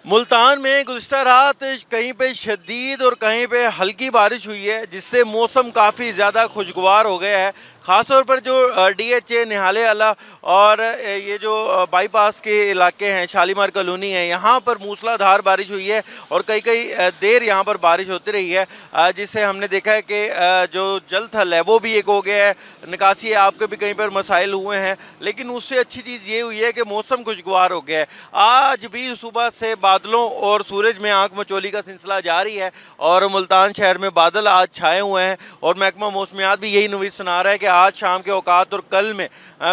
मुल्तान में गुज़िश्ता रात कहीं पे शदीद और कहीं पे हल्की बारिश हुई है, जिससे मौसम काफ़ी ज़्यादा खुशगवार हो गया है। ख़ास तौर पर जो डीएचए निहाले आला और ये जो बाईपास के इलाके हैं, शालीमार कॉलोनी है, यहाँ पर मूसलाधार बारिश हुई है और कई कई देर यहाँ पर बारिश होती रही है, जिससे हमने देखा है कि जो जल थल है वो भी एक हो गया है, निकासी आपके भी कहीं पर मसाइल हुए हैं। लेकिन उससे अच्छी चीज़ ये हुई है कि मौसम खुशगवार हो गया है। आज भी सुबह से बादलों और सूरज में आंख मचोली का सिलसिला जारी है और मुल्तान शहर में बादल आज छाए हुए हैं और महकमा मौसमियात भी यही नवीद सुना रहा है कि आज शाम के औकात और कल में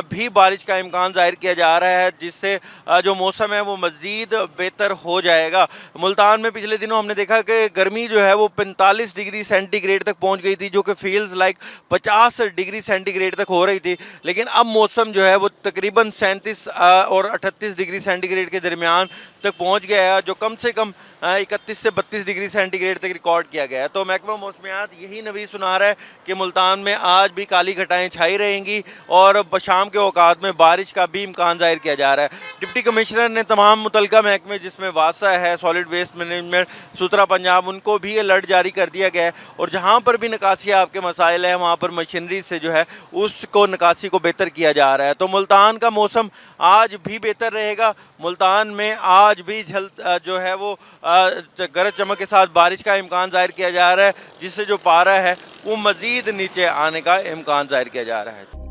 भी बारिश का इम्कान जाहिर किया जा रहा है, जिससे जो मौसम है वो मज़ीद बेहतर हो जाएगा। मुल्तान में पिछले दिनों हमने देखा कि गर्मी जो है वो 45 डिग्री सेंटीग्रेड तक पहुंच गई थी, जो कि फील्स लाइक 50 डिग्री सेंटीग्रेड तक हो रही थी। लेकिन अब मौसम जो है वो तकरीबन 37 और 38 डिग्री सेंटीग्रेड के दरमियान तक पहुंच गया है, जो कम से कम 31 से 32 डिग्री सेंटीग्रेड तक रिकॉर्ड किया गया है। तो महकमा मौसमियात यही नवीद सुना रहा है कि मुल्तान में आज भी काली घटाएं छाई रहेंगी और शाम के औकात में बारिश का भी इम्कान जाहिर किया जा रहा है। डिप्टी कमिश्नर ने तमाम मुतलका महकमे, जिसमें वासा है, सॉलिड वेस्ट मैनेजमेंट, सुथरा पंजाब, उनको भी अलर्ट जारी कर दिया गया है और जहाँ पर भी निकासी आपके मसाइल है वहाँ पर मशीनरी से जो है उसको निकासी को बेहतर किया जा रहा है। तो मुल्तान का मौसम आज भी बेहतर रहेगा। मुल्तान में आज भी जो है वो गरज चमक के साथ बारिश का इम्कान जाहिर किया जा रहा है, जिससे जो पारा है वो मज़ीद नीचे आने का इम्कान जाहिर किया जा रहा है।